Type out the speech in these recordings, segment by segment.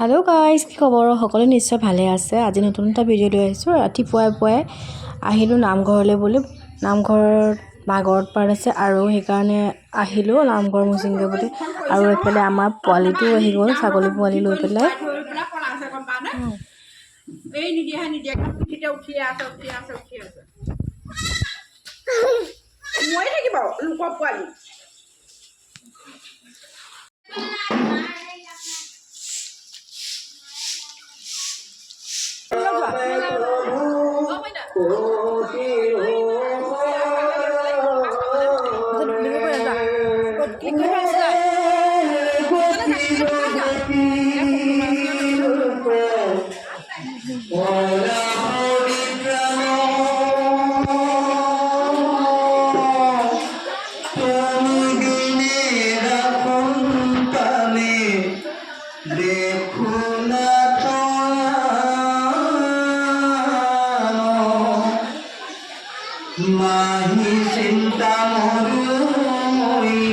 Hello' guys, কি খবৰ? সকলো নিশ্চয় ভালে আছে। আজি নতুন এটা ভিডিঅ' লৈ আহিছোঁ। ৰাতিপুৱাই পুৱাই আহিলোঁ নামঘৰলৈ বুলি। নামঘৰত ভাগৱত পাঠ আছে আৰু সেইকাৰণে আহিলোঁ নামঘৰ মচিংগে বুলি। আৰু এইফালে আমাৰ পোৱালিটোও আহি গ'ল, ছাগলী পোৱালি লৈ পেলাই। মাহি চিন্তা মরুময়ী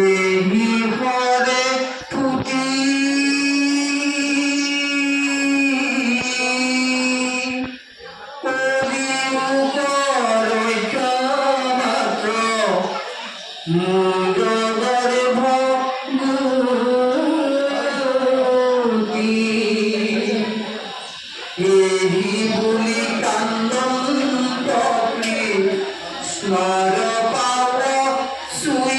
এহি পরে ফুটি মাত্র মূল গর্ভ এহি বলি কান্দন স্মর পাব সুই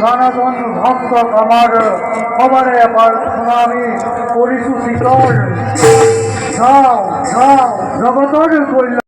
নানাজন ভক্ত আমার খবরে আবার শুনামি পরিশুতি কর যাও যাও জগতর কল্যাণ